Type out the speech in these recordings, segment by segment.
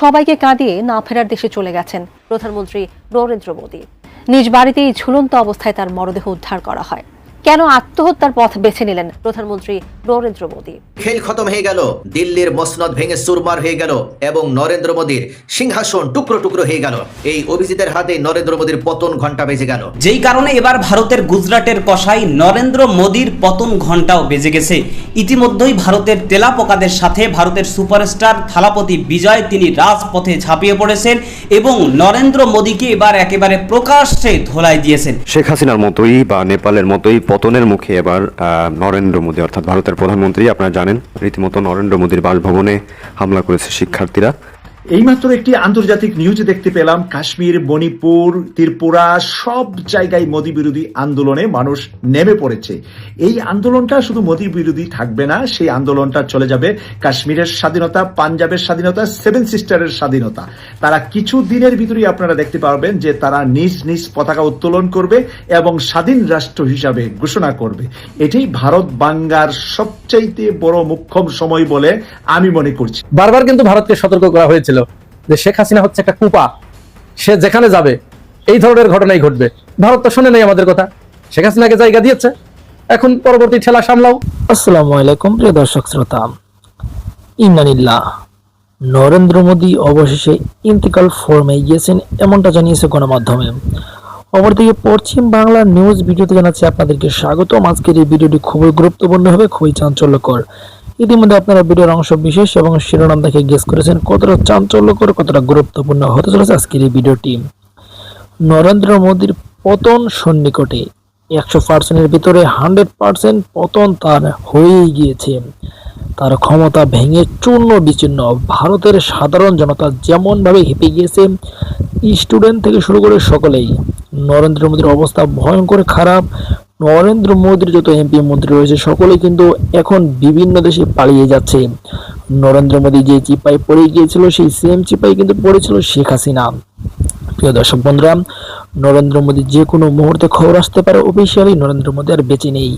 সবাইকে কাঁদিয়ে না ফেরার দেশে চলে গেছেন প্রধানমন্ত্রী নরেন্দ্র মোদী। নিজ বাড়িতেই ঝুলন্ত অবস্থায় তার মরদেহ উদ্ধার করা হয়। কেন আত্মহত্যার পথ বেছে নিলেন প্রধানমন্ত্রী নরেন্দ্র মোদী? খেল খতম হয়ে গেল, দিল্লির মসনদ ভেঙে চুরমার হয়ে গেল এবং নরেন্দ্র মোদীর সিংহাসন টুকরো টুকরো হয়ে গেল। এই অভিজিতের হাতে নরেন্দ্র মোদীর পতন ঘন্টা বেজে গেল। যেই কারণে এবার ভারতের গুজরাটের কসাই নরেন্দ্র মোদীর পতন ঘন্টাও বেজে গেছে। ইতিমধ্যেই ভারতের তেলাপোকাদের সাথে ভারতের সুপারস্টার থালাপতি বিজয় তিনি রাজপথে ঝাঁপিয়ে পড়েছেন এবং নরেন্দ্র মোদীকে এবার একেবারে প্রকাশ্যে ধোলাই দিয়েছেন। শেখ হাসিনার মতোই বা নেপালের মতোই পতনের মুখে এবার নরেন্দ্র মোদী অর্থাৎ ভারতের প্রধানমন্ত্রী। আপনারা জানেন রীতিমতো নরেন্দ্র মোদীর বাসভবনে হামলা করেছে শিক্ষার্থীরা। এইমাত্র একটি আন্তর্জাতিক নিউজ দেখতে পেলাম, কাশ্মীর, মণিপুর, ত্রিপুরা সব জায়গায় মোদী বিরোধী আন্দোলনে মানুষ নেমে পড়েছে। এই আন্দোলনটা শুধু মোদী বিরোধী থাকবে না, সেই আন্দোলনটা চলে যাবে কাশ্মীরের স্বাধীনতা, পাঞ্জাবের স্বাধীনতা, সেভেন সিস্টারের স্বাধীনতা। তারা কিছু দিনের ভিতরেই আপনারা দেখতে পারবেন যে তারা নিজ নিজ পতাকা উত্তোলন করবে এবং স্বাধীন রাষ্ট্র হিসাবে ঘোষণা করবে। এটাই ভারত বাঙ্গার সবচাইতে বড় মুখ্যম সময় বলে আমি মনে করছি। বারবার কিন্তু ভারতকে সতর্ক করা হয়েছিল যে শেখ হাসিনা হচ্ছে একটা কুপা, সে যেখানে যাবে এই ধরনের ঘটনাই ঘটবে। ভারত তো শুনে নেই আমাদের কথা, শেখ হাসিনাকে জায়গা দিয়েছে, এখন পরবর্তী ঠেলা সামলাও। আসসালামু আলাইকুম প্রিয় দর্শক শ্রোতা, ইন্নালিল্লাহ, নরেন্দ্র মোদী অবশেষে ইন্তিকাল ফর্মে গিয়েছেন এমনটা জানিয়েছে গণমাধ্যমে। অপরদিকে পশ্চিম বাংলার নিউজ ভিডিওতে জানাচ্ছি আপনাদেরকে স্বাগতম। আজকের এই ভিডিওটি খুবই গুরুত্বপূর্ণ হবে, খুবই চাঞ্চল্যকর। ইতিমধ্যে আপনারা ভিডিওর অংশ বিশেষ এবং শিরোনাম দেখে গেস করেছেন কতটা চাঞ্চল্যকর, কতটা গুরুত্বপূর্ণ হতে চলেছে আজকের এই ভিডিওটি। নরেন্দ্র মোদীর পতন সন্নিকটে, 100%-এর ভিতরে 100% পতন তার হয়েই গিয়েছে। তার ক্ষমতা ভেঙে চূর্ণ বিচূর্ণ। ভারতের সাধারণ জনতা যেমন ভাবে হেঁপে গিয়েছে, স্টুডেন্ট থেকে শুরু করে সকলেই। নরেন্দ্র মোদীর অবস্থা ভয়ঙ্কর খারাপ। নরেন্দ্র মোদীর যত এমপি মন্ত্রী রয়েছে সকলেই কিন্তু এখন বিভিন্ন দেশে পালিয়ে যাচ্ছে। নরেন্দ্র মোদী যে চিপায় পড়ে গিয়েছিল সেই সেম চিপাই কিন্তু পড়েছিল শেখ হাসিনা। প্রিয় দর্শক বন্ধুরা, নরেন্দ্র মোদী যে কোনো মুহূর্তে খবর আসতে পারে অফিসিয়ালি নরেন্দ্র মোদী আর বেঁচে নেই।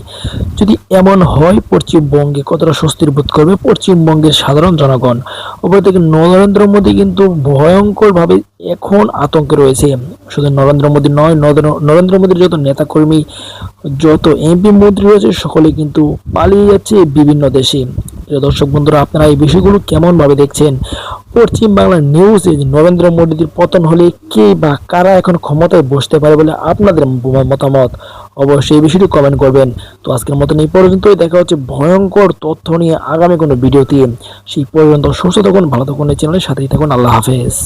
যদি এমন হয় পশ্চিমবঙ্গে কতটা স্বস্তির বোধ করবে পশ্চিমবঙ্গের সাধারণ জনগণ। অপরদিকে নরেন্দ্র মোদী কিন্তু ভয়ঙ্করভাবে এখন আতঙ্কে রয়েছে। শুধু নরেন্দ্র মোদী নয়, নরেন্দ্র মোদীর যত নেতাকর্মী, যত এমপি মন্ত্রী রয়েছে সকলে কিন্তু পালিয়ে যাচ্ছে বিভিন্ন দেশে। প্রিয় দর্শক বন্ধুরা, আপনারা এই বিষয়গুলো কেমন ভাবে দেখছেন? পশ্চিম বাংলার নিউজে নরেন্দ্র মোদীর পতন হলে কে বা কারা এখন ক্ষমতায় বসতে পারে বলে আপনাদের মতামত অবশ্যই এই বিষয়টি কমেন্ট করবেন। তো আজকের মতন এই পর্যন্তই, দেখা হচ্ছে ভয়ঙ্কর তথ্য নিয়ে আগামী কোনো ভিডিওতে। সেই পর্যন্ত সুস্থ থাকুন, ভালো থাকুন, এই চ্যানেলের সাথেই থাকুন। আল্লাহ হাফেজ।